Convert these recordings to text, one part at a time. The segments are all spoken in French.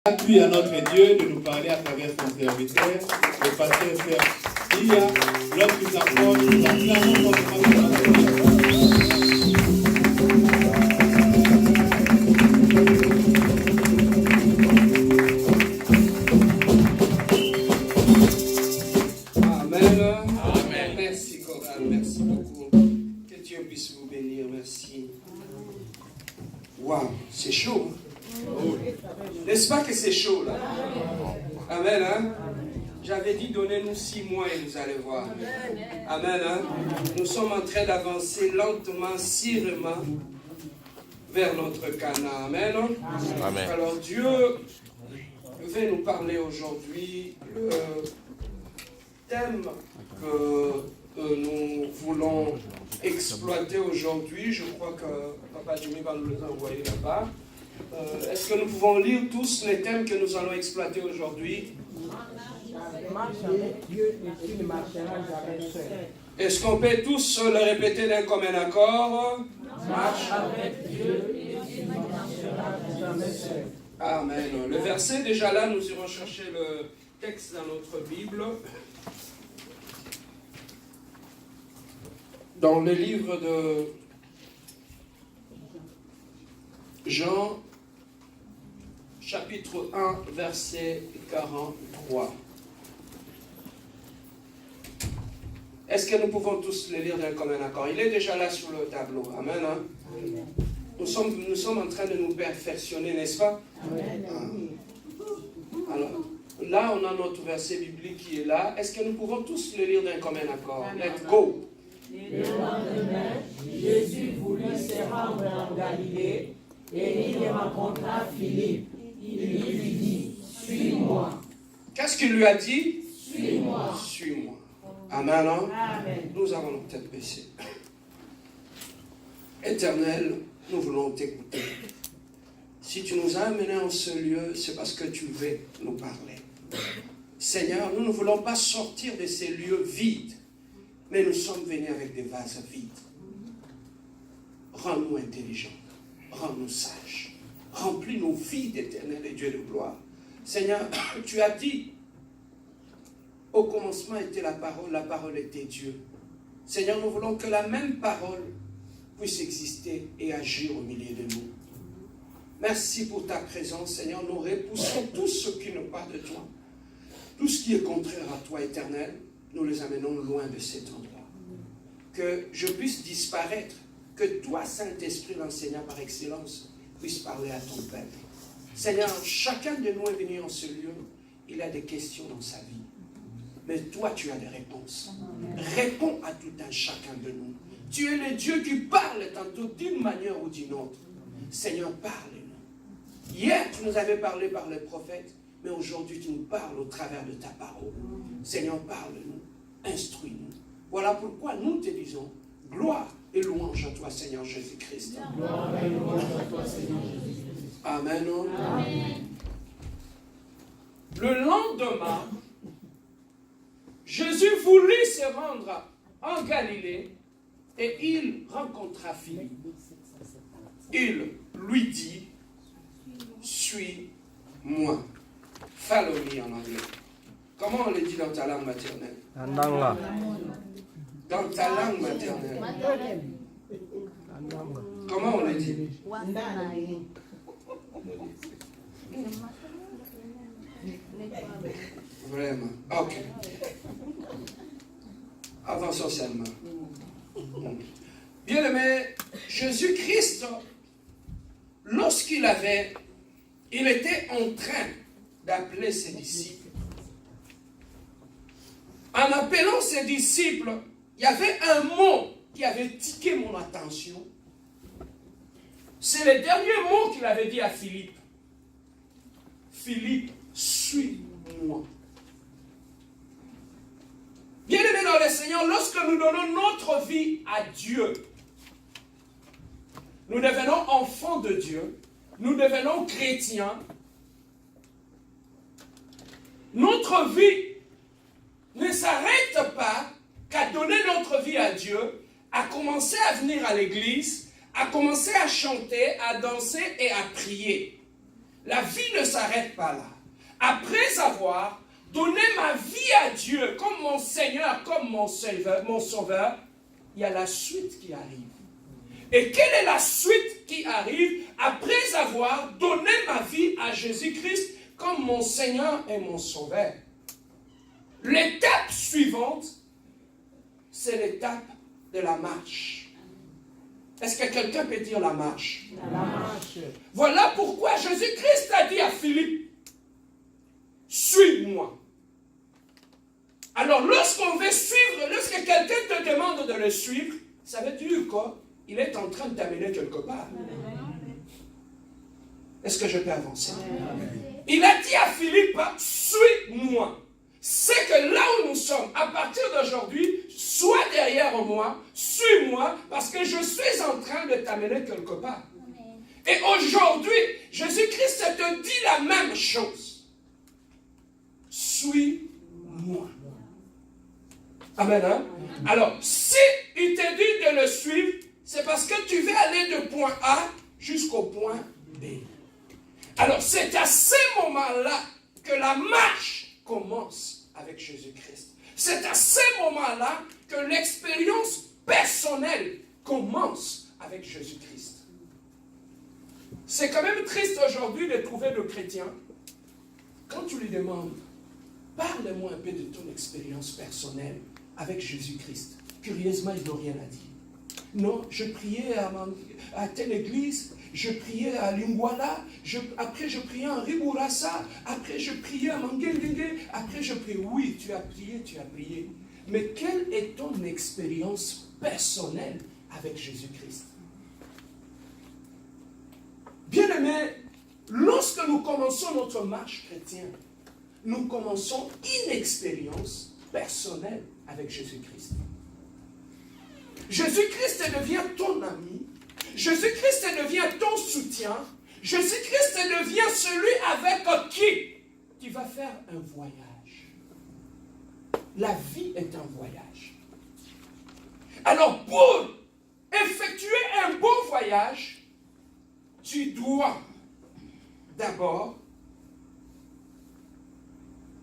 Appui à notre Dieu de nous parler à travers son serviteur, le pasteur Frère Ia, lorsqu'il s'approche, nous acclamons notre Amen. Amen. Merci Coral, merci beaucoup. Que Dieu puisse vous bénir, merci. Waouh, c'est chaud. N'est-ce pas que c'est chaud là? Amen. Hein? J'avais dit donnez-nous 6 mois et vous allez voir. Amen. Hein? Nous sommes en train d'avancer lentement, sûrement vers notre Canaan. Amen. Amen. Alors Dieu veut nous parler aujourd'hui. Le thème que nous voulons exploiter aujourd'hui, je crois que Papa Jimmy va nous les envoyer là-bas. Est-ce que nous pouvons lire tous les thèmes que nous allons exploiter aujourd'hui? Marche avec Dieu et tu ne marcheras jamais seul. Est-ce qu'on peut tous le répéter d'un commun accord? Marche avec Dieu et tu ne marcheras jamais seul. Amen. Le verset, déjà là, nous irons chercher le texte dans notre Bible. Dans le livre de Jean, chapitre 1, verset 43. Est-ce que nous pouvons tous le lire d'un commun accord? Il est déjà là sur le tableau. Amen. Hein? Nous sommes en train de nous perfectionner, n'est-ce pas? Amen. Alors, là, on a notre verset biblique qui est là. Est-ce que nous pouvons tous le lire d'un commun accord? Let's go. Le lendemain, Jésus voulut se rendre en Galilée et il rencontra Philippe. Il lui dit, suis-moi. Qu'est-ce qu'il lui a dit? Suis-moi. Suis-moi. Amen. Hein? Amen. Nous avons nos têtes baissées. Éternel, nous voulons t'écouter. Si tu nous as amenés en ce lieu, c'est parce que tu veux nous parler. Seigneur, nous ne voulons pas sortir de ces lieux vides, mais nous sommes venus avec des vases vides. Rends-nous intelligents, rends-nous sages, remplis nos vies d'Éternel et Dieu de gloire. Seigneur, tu as dit, au commencement était la parole était Dieu. Seigneur, nous voulons que la même parole puisse exister et agir au milieu de nous. Merci pour ta présence, Seigneur. Nous repoussons tout ce qui n'est pas de toi. Tout ce qui est contraire à toi, Éternel, nous les amenons loin de cet endroit. Que je puisse disparaître, que toi, Saint-Esprit, l'enseignant par excellence, puisse parler à ton peuple. Seigneur, chacun de nous est venu en ce lieu, il a des questions dans sa vie. Mais toi, tu as des réponses. Réponds à tout un chacun de nous. Tu es le Dieu qui parle tantôt d'une manière ou d'une autre. Seigneur, parle-nous. Hier, tu nous avais parlé par les prophètes, mais aujourd'hui, tu nous parles au travers de ta parole. Seigneur, parle-nous, instruis-nous. Voilà pourquoi nous te disons gloire et louange à toi, Seigneur Jésus-Christ. Gloire et louange à toi, Seigneur Jésus-Christ. Amen. Amen. Le lendemain, Jésus voulut se rendre en Galilée et il rencontra Philippe. Il lui dit, suis-moi. Follow me en anglais. Comment on le dit dans ta langue maternelle? Dans ta langue maternelle. Comment on le dit? Vraiment. Ok. Avançons seulement. Bien-aimé, Jésus-Christ, lorsqu'il était en train d'appeler ses disciples. En appelant ses disciples, il y avait un mot qui avait tiqué mon attention. C'est le dernier mot qu'il avait dit à Philippe. Philippe, suis-moi. Bien-aimés dans le Seigneur, lorsque nous donnons notre vie à Dieu, nous devenons enfants de Dieu, nous devenons chrétiens. Notre vie ne s'arrête pas qu'à donner notre vie à Dieu, à commencer à venir à l'église, à commencer à chanter, à danser et à prier. La vie ne s'arrête pas là. Après avoir donné ma vie à Dieu comme mon Seigneur, comme mon Sauveur, il y a la suite qui arrive. Et quelle est la suite qui arrive après avoir donné ma vie à Jésus-Christ comme mon Seigneur et mon Sauveur? L'étape suivante, c'est l'étape de la marche. Est-ce que quelqu'un peut dire la marche? La marche. Voilà pourquoi Jésus-Christ a dit à Philippe, suis-moi. Alors lorsqu'on veut suivre, lorsque quelqu'un te demande de le suivre, ça veut dire qu'il est en train de t'amener quelque part. Est-ce que je peux avancer? Il a dit à Philippe, suis-moi. C'est que là où nous sommes, à partir d'aujourd'hui, sois derrière moi, suis-moi, parce que je suis en train de t'amener quelque part. Et aujourd'hui, Jésus-Christ te dit la même chose. Suis-moi. Amen. Hein? Alors, si il te dit de le suivre, c'est parce que tu veux aller de point A jusqu'au point B. Alors, c'est à ce moment-là que la marche commence avec Jésus-Christ. C'est à ce moment-là que l'expérience personnelle commence avec Jésus-Christ. C'est quand même triste aujourd'hui de trouver le chrétien, quand tu lui demandes, parle-moi un peu de ton expérience personnelle avec Jésus-Christ. Curieusement, il n'a rien à dire. Non, je priais à telle église, je priais à Lingwala, après je priais à Riburasa, après je priais à Mangengengue, après je priais. Oui, tu as prié. Mais quelle est ton expérience personnelle avec Jésus-Christ? Bien-aimés, lorsque nous commençons notre marche chrétienne, nous commençons une expérience personnelle avec Jésus-Christ. Jésus-Christ devient ton ami. Jésus-Christ devient ton soutien. Jésus-Christ devient celui avec qui tu vas faire un voyage. La vie est un voyage. Alors, pour effectuer un bon voyage, tu dois d'abord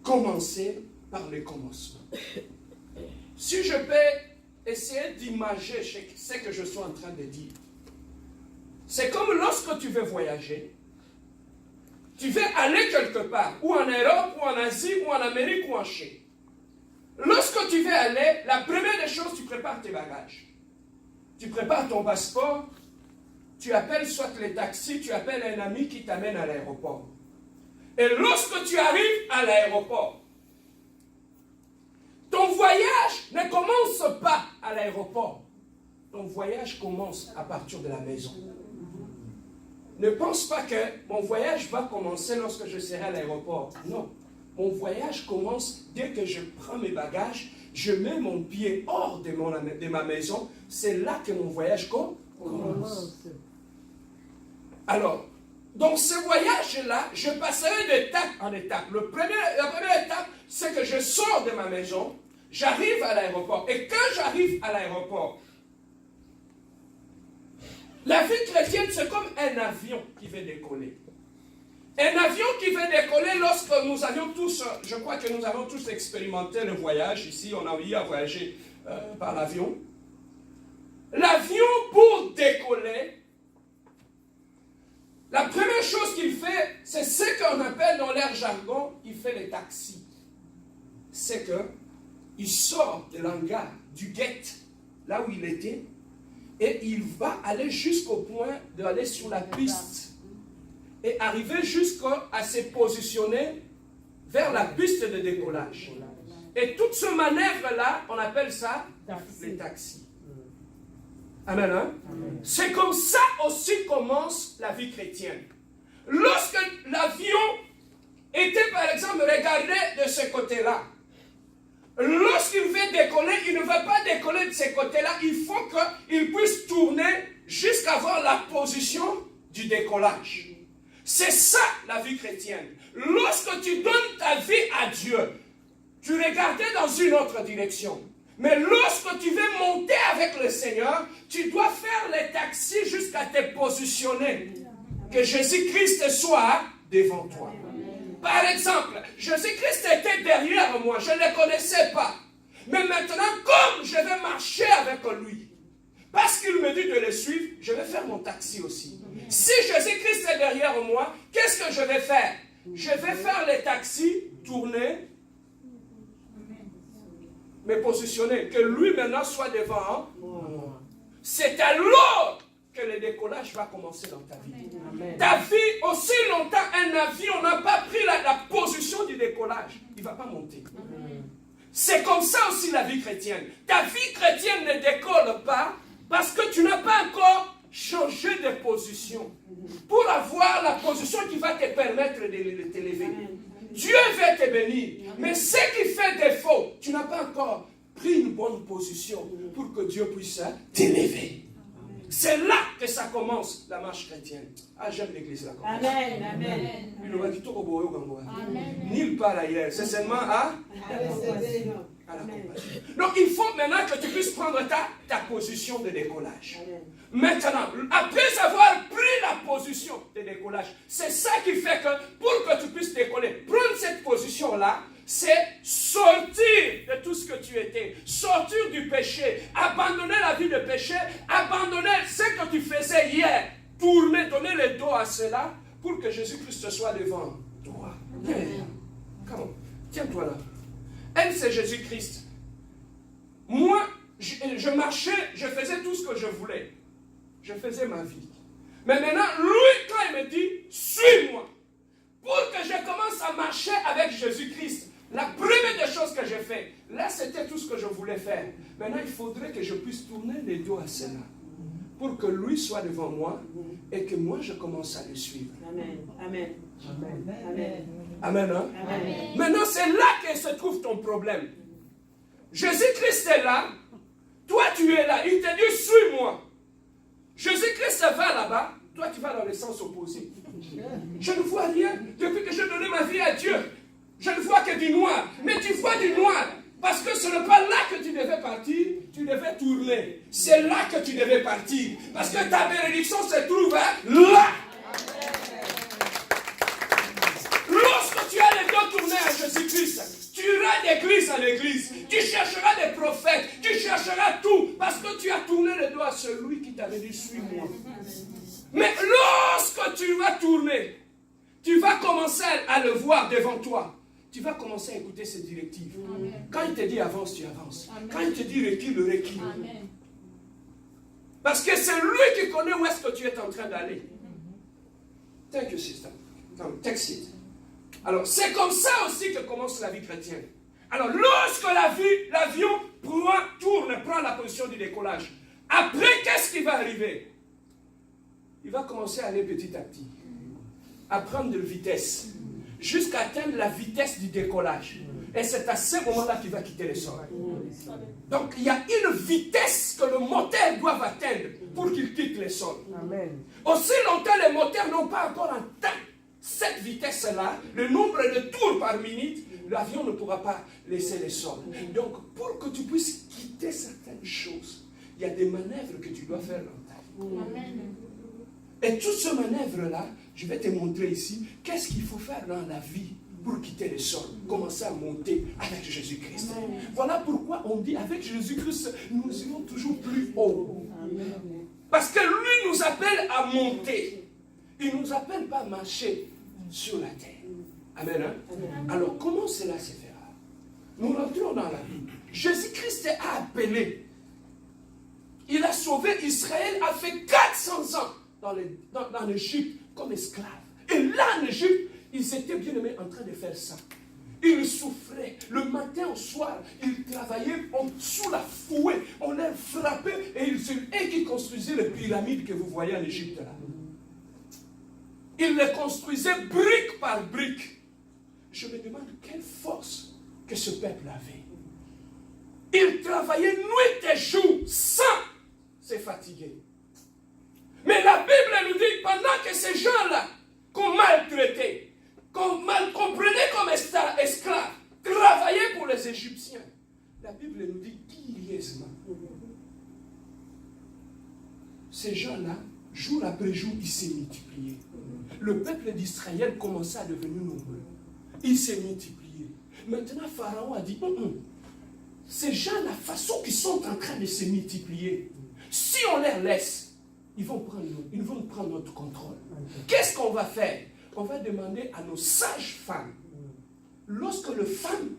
commencer par le commencement. Si je peux essayer d'imager ce que je suis en train de dire, c'est comme lorsque tu veux voyager, tu veux aller quelque part, ou en Europe, ou en Asie, ou en Amérique, ou en Chine. Lorsque tu veux aller, la première des choses, tu prépares tes bagages. Tu prépares ton passeport, tu appelles soit les taxis, tu appelles un ami qui t'amène à l'aéroport. Et lorsque tu arrives à l'aéroport, ton voyage ne commence pas à l'aéroport. Ton voyage commence à partir de la maison. Ne pense pas que mon voyage va commencer lorsque je serai à l'aéroport. Non. Mon voyage commence dès que je prends mes bagages, je mets mon pied hors de ma maison. C'est là que mon voyage commence. Alors, dans ce voyage-là, je passerai d'étape en étape. La première étape, c'est que je sors de ma maison, j'arrive à l'aéroport. Et quand j'arrive à l'aéroport, la vie chrétienne, c'est comme un avion qui veut décoller. Un avion qui veut décoller, lorsque nous avions tous, je crois que nous avons tous expérimenté le voyage. Ici, on a eu à voyager par l'avion. L'avion, pour décoller, la première chose qu'il fait, c'est ce qu'on appelle dans l'air jargon, il fait les taxis. C'est qu'il sort de l'hangar, du gate, là où il était, et il va aller jusqu'au point d'aller sur la piste et arriver jusqu'à se positionner vers la piste de décollage. Et toute ce manœuvre-là, on appelle ça les taxis. Amen. Hein? Amen. C'est comme ça aussi commence la vie chrétienne. Lorsque l'avion était, par exemple, regardé de ce côté-là, lorsqu'il veut décoller, il ne va pas décoller de ce côté-là. Il faut qu'il puisse tourner jusqu'à voir la position du décollage. C'est ça la vie chrétienne. Lorsque tu donnes ta vie à Dieu, tu regardais dans une autre direction. Mais lorsque tu veux monter avec le Seigneur, tu dois faire les taxis jusqu'à te positionner. Que Jésus-Christ soit devant toi. Par exemple, Jésus-Christ était derrière moi, je ne le connaissais pas. Mais maintenant, comme je vais marcher avec lui, parce qu'il me dit de le suivre, je vais faire mon taxi aussi. Si Jésus-Christ est derrière moi, qu'est-ce que je vais faire? Je vais faire les taxis, tourner, me positionner, que lui maintenant soit devant moi. C'est alors que le décollage va commencer dans ta vie. Amen. Ta vie, aussi longtemps un avion n'a pas pris la position du décollage, il ne va pas monter. Amen. C'est comme ça aussi la vie chrétienne. Ta vie chrétienne ne décolle pas parce que tu n'as pas encore changé de position pour avoir la position qui va te permettre de t'élever. Dieu veut te bénir, mais ce qui fait défaut, tu n'as pas encore pris une bonne position pour que Dieu puisse t'élever. C'est là que ça commence, la marche chrétienne. Ah, j'aime l'église là. Amen, amen. Nulle part ailleurs. C'est seulement à la compassion. Donc, il faut maintenant que tu puisses prendre ta position de décollage. Amen. Maintenant, après avoir pris la position de décollage, c'est ça qui fait que pour que tu puisses décoller, prendre cette position-là, c'est sortir de tout ce que tu étais, sortir du péché, abandonner la vie de péché, abandonner ce que tu faisais hier, tourner, donner le dos à cela pour que Jésus-Christ soit devant toi. Comment? Tiens-toi là. Elle, c'est Jésus-Christ. Moi, je marchais, je faisais tout ce que je voulais. Je faisais ma vie. Mais maintenant, lui, quand il me dit, suis-moi, pour que je commence à marcher avec Jésus-Christ, la première des choses que j'ai fait, là, c'était tout ce que je voulais faire. Maintenant, il faudrait que je puisse tourner les dos à cela, pour que lui soit devant moi, et que moi, je commence à le suivre. Amen. Amen. Amen. Amen. Amen, hein? Amen. Maintenant, c'est là que se trouve ton problème. Jésus-Christ est là, toi tu es là, il te dit suis-moi. Jésus-Christ va là-bas, toi tu vas dans le sens opposé. Je ne vois rien depuis que j'ai donné ma vie à Dieu. Je ne vois que du noir, mais tu vois du noir. Parce que ce n'est pas là que tu devais partir, tu devais tourner. C'est là que tu devais partir. Parce que ta bénédiction se trouve là. Lorsque tu as les dos tournés à Jésus-Christ, tu iras d'église en église, tu chercheras des prophètes, tu chercheras tout, parce que tu as tourné le dos à celui qui t'avait dit suis-moi. Mais lorsque tu vas tourner, tu vas commencer à le voir devant toi. Tu vas commencer à écouter ses directives. Amen. Quand il te dit avance, tu avances. Amen. Quand il te dit recule, recule. Amen. Parce que c'est lui qui connaît où est-ce que tu es en train d'aller. Thank you, sister. Text it. Alors, c'est comme ça aussi que commence la vie chrétienne. Alors, lorsque l'avion prend la position du décollage, après, qu'est-ce qui va arriver? Il va commencer à aller petit à petit, à prendre de vitesse, jusqu'à atteindre la vitesse du décollage. Et c'est à ce moment-là qu'il va quitter le sol. Donc, il y a une vitesse que le moteur doit atteindre pour qu'il quitte le sol. Amen. Aussi longtemps, les moteurs n'ont pas encore atteint cette vitesse-là, le nombre de tours par minute, l'avion ne pourra pas laisser le sol. Donc, pour que tu puisses quitter certaines choses, il y a des manœuvres que tu dois faire dans ta vie. Amen. Et toutes ces manœuvres-là, je vais te montrer ici, qu'est-ce qu'il faut faire dans la vie pour quitter le sol, commencer à monter avec Jésus-Christ. Amen. Voilà pourquoi on dit, avec Jésus-Christ, nous irons toujours plus haut. Amen. Parce que lui nous appelle à monter. Il ne nous appelle pas à marcher sur la terre. Amen. Hein? Amen. Alors, comment cela se fera? Nous rentrons dans la Bible. Jésus-Christ a appelé. Il a sauvé Israël, a fait 400 ans dans l'Égypte comme esclaves. Et là, en Égypte, ils étaient bien aimés en train de faire ça. Ils souffraient. Le matin au soir, ils travaillaient sous la fouet. On les frappait et eux qui construisaient les pyramides que vous voyez en Égypte là. Ils les construisaient brique par brique. Je me demande quelle force que ce peuple avait. Ils travaillaient nuit et jour sans se fatiguer. Mais la Bible nous dit, pendant que ces gens-là, qu'on maltraitait, qu'on prenait comme esclaves, travaillaient pour les Égyptiens, la Bible nous dit curieusement, ces gens-là, jour après jour, ils s'est multiplié. le peuple d'Israël commençait à devenir nombreux. Il s'est multiplié. Maintenant, Pharaon a dit, ces gens, la façon qu'ils sont en train de se multiplier, si on les laisse, ils vont prendre notre contrôle. Qu'est-ce qu'on va faire? On va demander à nos sages-femmes, lorsque les femmes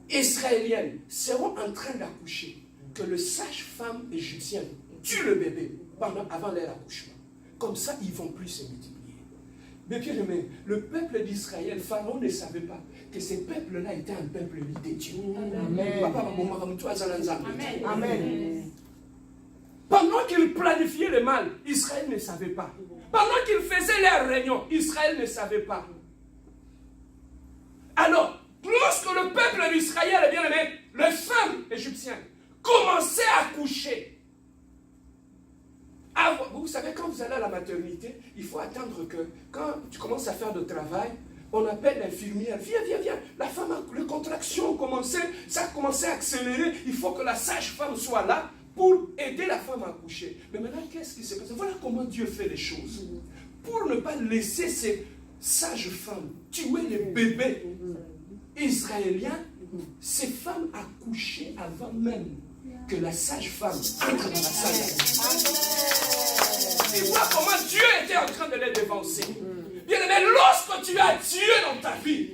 israéliennes seront en train d'accoucher, que le sage-femme égyptien tue le bébé avant leur accouchement. Comme ça, ils ne vont plus se multiplier. Mais bien aimé, le peuple d'Israël, Pharaon ne savait pas que ce peuple-là était un peuple de Dieu. Amen. Amen. Pendant qu'ils planifiaient le mal, Israël ne savait pas. Pendant qu'ils faisaient leurs réunions, Israël ne savait pas. Alors, lorsque le peuple d'Israël, bien aimé, les femmes égyptiennes commençaient à coucher, vous savez, quand vous allez à la maternité, il faut attendre que, quand tu commences à faire le travail, on appelle l'infirmière. Viens. La femme, les contractions ont commencé, ça a commencé à accélérer. Il faut que la sage-femme soit là pour aider la femme à accoucher. Mais maintenant, qu'est-ce qui se passe? Voilà comment Dieu fait les choses. Pour ne pas laisser ces sages-femmes tuer les bébés israéliens, ces femmes accouchaient avant même que la sage-femme entre dans la salle. Tu vois comment Dieu était en train de les dévancer. Bien aimé, lorsque tu as Dieu dans ta vie,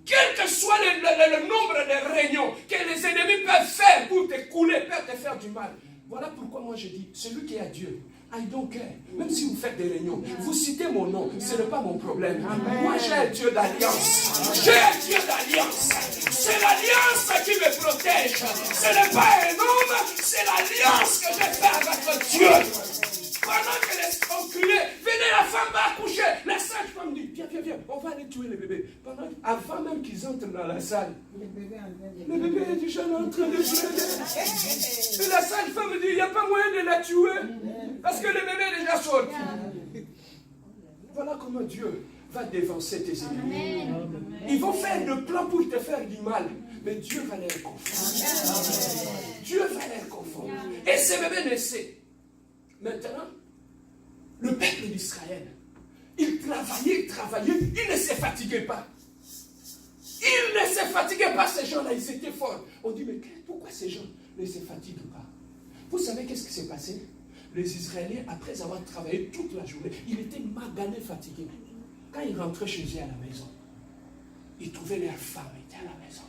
quel que soit le nombre de réunions que les ennemis peuvent faire pour te couler, peuvent te faire du mal. Voilà pourquoi moi je dis, celui qui a Dieu, I don't care. Même si vous faites des réunions, vous citez mon nom, ce n'est pas mon problème. Moi j'ai un Dieu d'alliance. J'ai un Dieu d'alliance. C'est l'alliance qui me protège. Ce n'est pas un homme, c'est l'alliance que j'ai faite avec Dieu. Pendant que les enculés, venez, la femme va accoucher. La sage-femme dit, viens, on va aller tuer les bébés. Avant même qu'ils entrent dans la salle, le bébé est déjà en train de pleurer. Et la sage-femme dit, il n'y a pas moyen de la tuer, parce que le bébé est déjà sorti. Voilà comment Dieu va dévancer tes ennemis. Ils vont faire de plans pour te faire du mal, mais Dieu va les confondre. Dieu va les confondre. Et ces bébés naissaient. Maintenant, le peuple d'Israël, il travaillait, il ne se fatiguait pas. Il ne se fatiguait pas, ces gens-là, ils étaient forts. On dit, mais pourquoi ces gens ne se fatiguent pas? Vous savez qu'est-ce qui s'est passé? Les Israéliens, après avoir travaillé toute la journée, ils étaient maganés, fatigués. Quand ils rentraient chez eux à la maison, ils trouvaient leurs femmes étaient à la maison.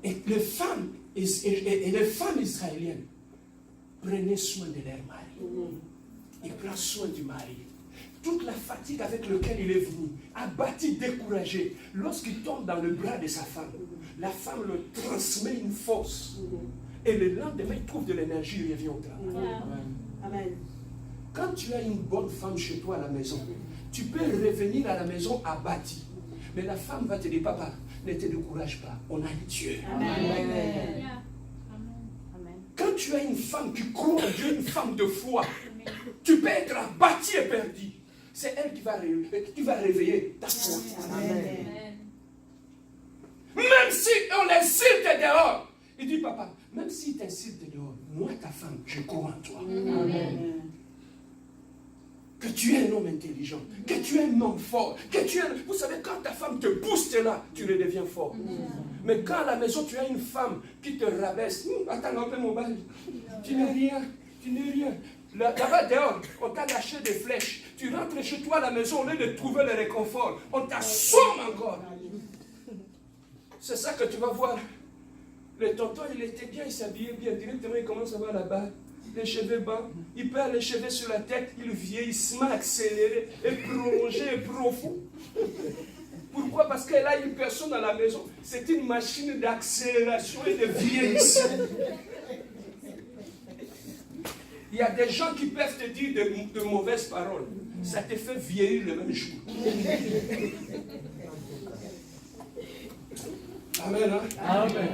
Et les femmes israéliennes prenaient soin de leur mari. Il prend soin du mari. Toute la fatigue avec laquelle il est venu, abattu, découragé, lorsqu'il tombe dans le bras de sa femme, la femme le transmet une force. Et le lendemain, il trouve de l'énergie, il revient au travail. Amen. Quand tu as une bonne femme chez toi à la maison, tu peux revenir à la maison abattu. Mais la femme va te dire, papa, ne te décourage pas, on a Dieu. Amen. Quand tu as une femme qui croit en Dieu, une femme de foi, tu peux être abattu et perdu. C'est elle qui va réveiller ta foi. Amen. Même si on l'insulte dehors, il dit, papa, même s'il t'insulte dehors, moi, ta femme, je crois en toi. Amen. Que tu es un homme intelligent, que tu es un homme fort, que tu es... Vous savez, quand ta femme te booste là, tu redeviens fort. Mais quand à la maison, tu as une femme qui te rabaisse, attends un peu mon bal, tu n'es rien. Là-bas dehors, on t'a lâché des flèches. Tu rentres chez toi à la maison, au lieu de trouver le réconfort, on t'assomme encore. C'est ça que tu vas voir. Le tonton, il était bien, il s'habillait bien. Directement, il commence à voir là-bas. Les cheveux bas, il perd les cheveux sur la tête, il vieillissement accéléré et prolongé et profond. Pourquoi? Parce qu'elle a une personne à la maison. C'est une machine d'accélération et de vieillissement. Il y a des gens qui peuvent te dire de mauvaises paroles. Ça te fait vieillir le même jour. Amen. Hein? Amen.